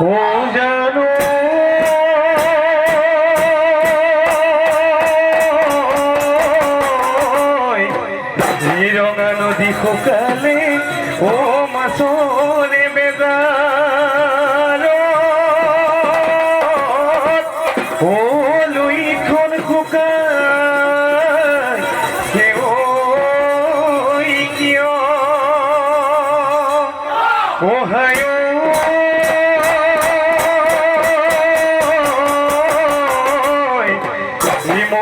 ও জানো ৰঙা নদী শুকালে ও মাছৰে বেজাৰ ও লুইখন শুকাই কিয় অহায়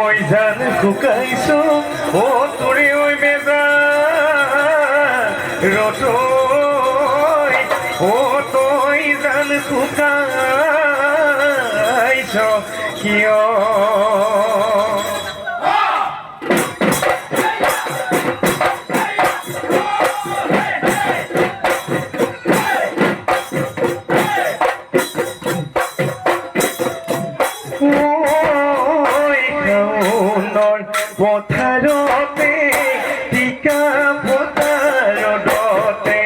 মই জান শুকাইছো ও তোৰে ঐ বেজাৰ ৰতৈ ও তই জান শুকাইছ কিয় পথাৰতে টিকা পতাৰতে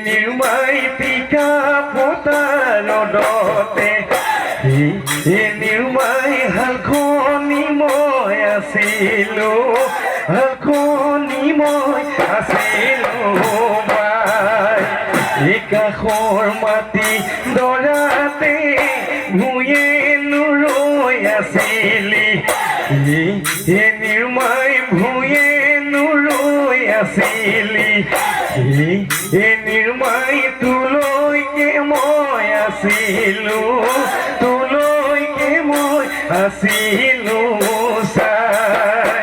নিৰ্মাই টিকা পতাৰতে নিৰ্মাই হালখনি মই আছিলো হালখনি মই আছিলো বাই কাষৰ মাটি দৰাতে ভূঞে নুৰৈ আছিলি নিৰ্মাই ভূঞে নুৰৈ আছিলি নিৰ্মাই তোলৈকে মই আছিলো তোলৈকে মই আছিলো চাই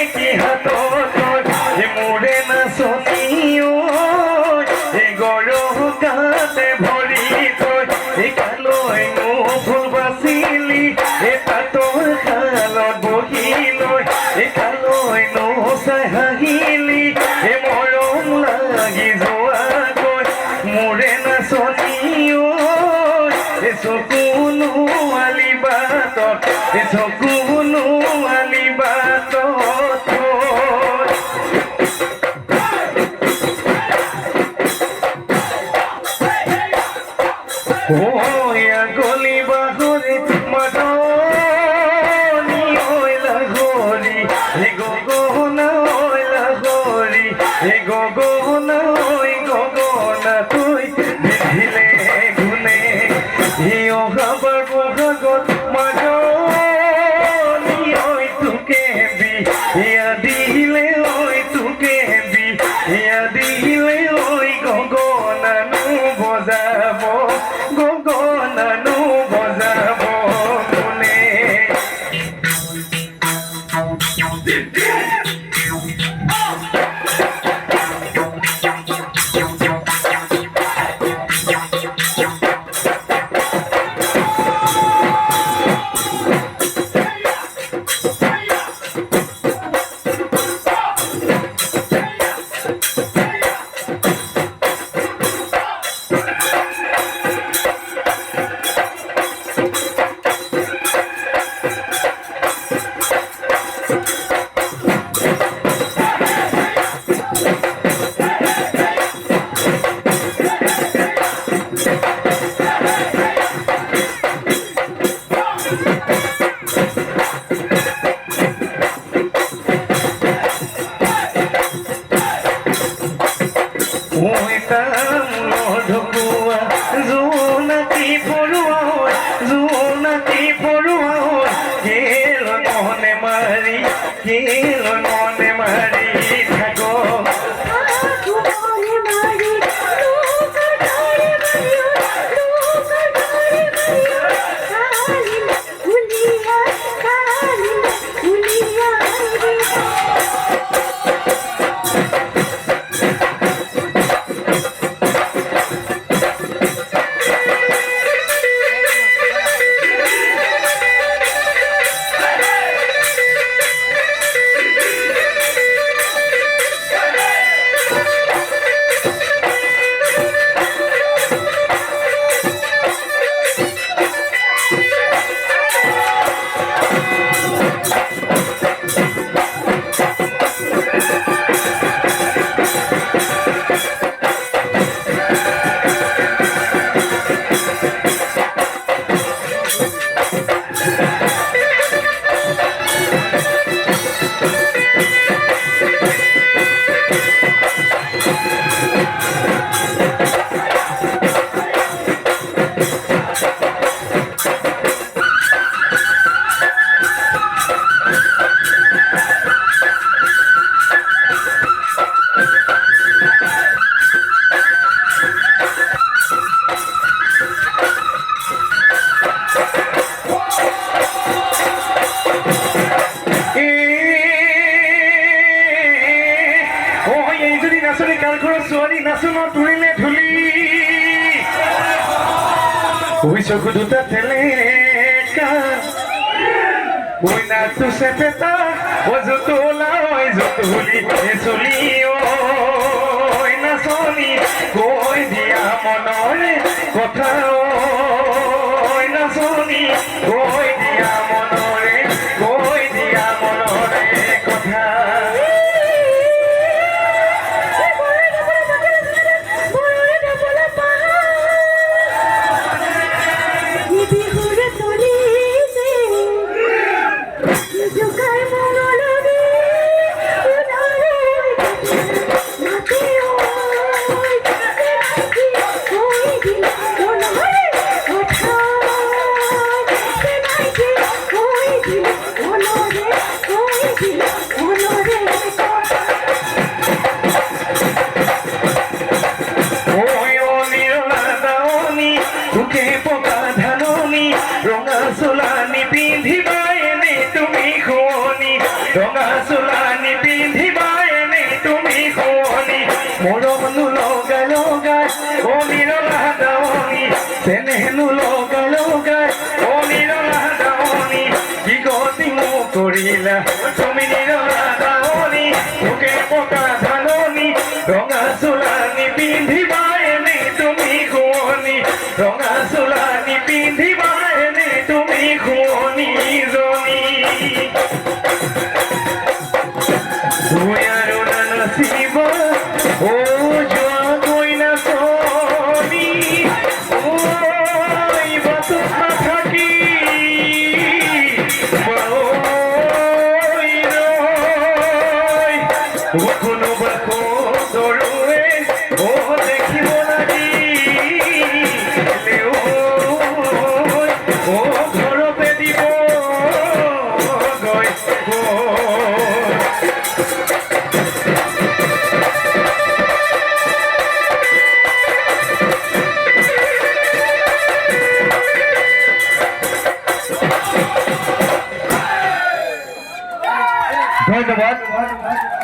কি হাতত মোৰে নাচনীও গৰহ গাতে ভৰি তই কালৈ নো ফুল বাচিলি তাঁতৰ শালত বহি লৈ কালৈ নো চাই হাঁহিলি মৰম লাগি যোৱাকৈ মোৰে নাচনীও চকুনো আলি বাটত চকুনো আলি বাটত গলি বাহরে মাদনি ওইলা হরি গগনা ওইলা হরি গগনা ওই গগনা তুই বিধিলে গুনে অহাবার বহাগত মাদনি ওই তোকে বিয়া দিলে ওই তোকে বিয়া দিলে ওই গগনা নু বজাব গগনানো বজাব মনে Oi, tá, no ঢকুৱা জোনাকী পৰুৱা বাচন তুলিলে ধুলি ওই চকু দুটা তেলেকা ওই নাচু চেপেটা ও জুতোলা ওই জুতুলি এ চলি ওই নাচনি কৈ দিয়া মনৰে কথা ওই নাচনি কৈ দিয়া মনৰে কথা ৰঙা চোলানি পিন্ধিবা এনে তুমি শুৱনি ৰঙা চোলানি পিন্ধিবা এনে তুমি শুৱনি মৰমনো লগাই লগাই অ নিৰলা দাৱনি চেনেহনো লগাই লগাই অ নিৰলা দাৱনি কি গতি মোক কৰিলা তুমি নিৰলা দাৱনি মোকে পকা ধাননি ৰঙা চোলানি পিন্ধিবা এনে তুমি শুৱনি ৰঙা চোলানি পিন্ধিবা তুমি শুৱনি জনী তুমি আৰু নাচিব ও যোৱা গৈ নাচনি ঐ বাটত নাথাকি কোনোবা সৰুৱে ও দেখিব লাগি ঘৰতে দিব গৈ ধন্যবাদ।